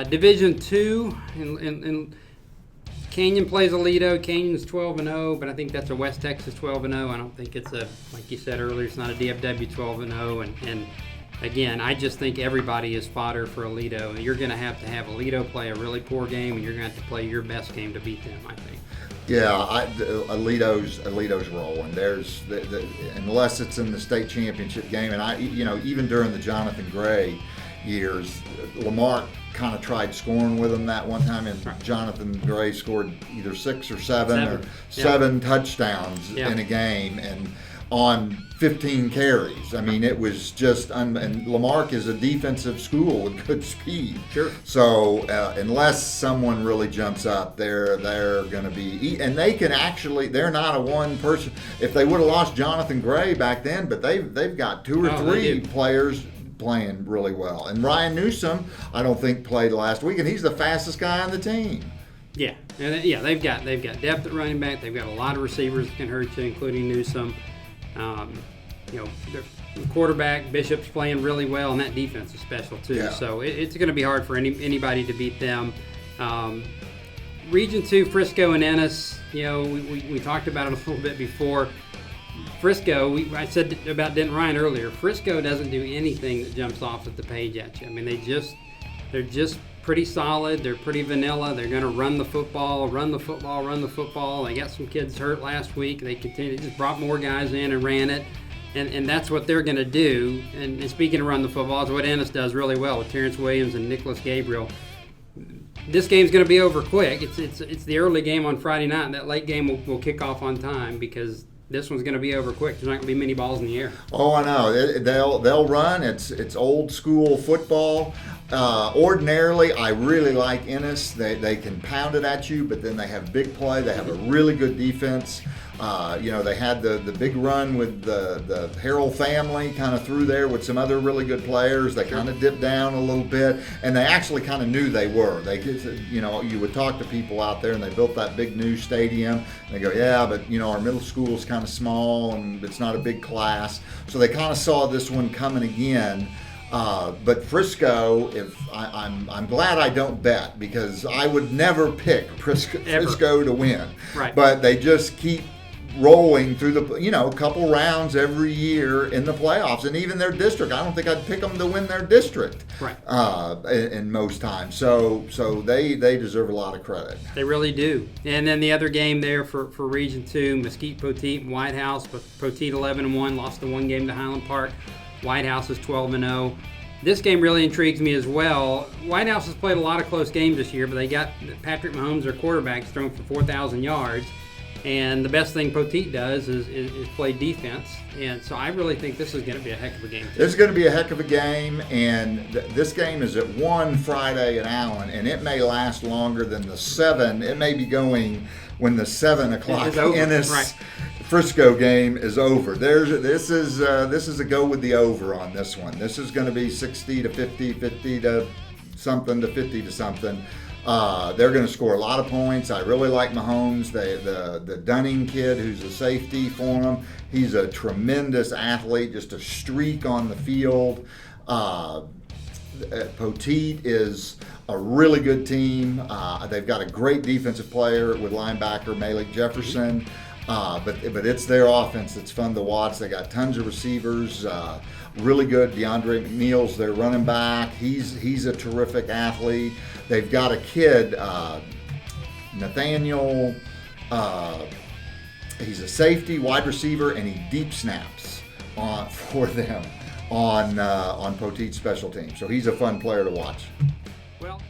Division II, and Canyon plays Aledo. Canyon's 12-0, but I think that's a West Texas 12-0. I don't think it's like you said earlier, it's not a DFW 12-0. And again, I just think everybody is fodder for Aledo. And you're going to have Aledo play a really poor game, and you're going to have to play your best game to beat them, I think. Yeah, Aledo's rolling. There's unless it's in the state championship game, and even during the Jonathan Gray years, Lamar kind of tried scoring with them that one time, and Jonathan Gray scored either 6 or 7 touchdowns in a game, and on 15 carries. I mean, it was just and Lamarck is a defensive school with good speed. Sure. So unless someone really jumps up, they're going to be, and they can actually, they're not a one person. If they would have lost Jonathan Gray back then, but they've got 2 or 3 players playing really well. And Ryan Newsom, I don't think played last week, and he's the fastest guy on the team. Yeah, and they've got depth at running back. They've got a lot of receivers that can hurt you, including Newsom. The quarterback Bishop's playing really well, and that defense is special too. Yeah. So it's going to be hard for anybody to beat them. Region 2, Frisco and Ennis. We talked about it a little bit before. Frisco, I said about Denton Ryan earlier. Frisco doesn't do anything that jumps off at the page at you. I mean, they're just pretty solid. They're pretty vanilla. They're going to run the football. They got some kids hurt last week. They just brought more guys in and ran it. And that's what they're going to do. And speaking of run the football, is what Ennis does really well with Terrence Williams and Nicholas Gabriel. This game's going to be over quick. It's the early game on Friday night, and that late game will kick off on time because this one's going to be over quick. There's not going to be many balls in the air. Oh, I know. They'll run. It's old school football. Ordinarily, I really like Ennis. They can pound it at you, but then they have big play. They have a really good defense. They had the big run with the Harrell family kind of through there with some other really good players. They kind of dipped down a little bit, and they actually kind of knew they were. You would talk to people out there, and they built that big new stadium. And they go, yeah, but our middle school is kind of small, and it's not a big class. So they kind of saw this one coming again. But Frisco, I'm glad I don't bet, because I would never pick Frisco to win. Right. But they just keep rolling through the couple rounds every year in the playoffs, and even their district. I don't think I'd pick them to win their district. Right. In most times. So they deserve a lot of credit. They really do. And then the other game there for Region 2, Mesquite Poteet and White House. But Poteet 11-1, lost the one game to Highland Park. White House is 12-0. This game really intrigues me as well. White House has played a lot of close games this year, but they got Patrick Mahomes, their quarterback, thrown for 4,000 yards. And the best thing Poteet does is play defense. And so I really think this is going to be a heck of a game. This is going to be a heck of a game, and this game is at 1 Friday in Allen, and it may last longer than the 7. It may be going when the 7 o'clock Ennis Frisco game is over. This is a go with the over on this one. This is going to be 60 to 50, 50 to something to 50 to something. They're going to score a lot of points. I really like Mahomes. The Dunning kid, who's a safety for him, he's a tremendous athlete, just a streak on the field. Poteet is a really good team. They've got a great defensive player with linebacker Malik Jefferson. But it's their offense that's fun to watch. They got tons of receivers, really good. DeAndre McNeil's their running back. He's a terrific athlete. They've got a kid, Nathaniel. He's a safety, wide receiver, and he deep snaps for them on Poteet's special teams. So he's a fun player to watch. Well.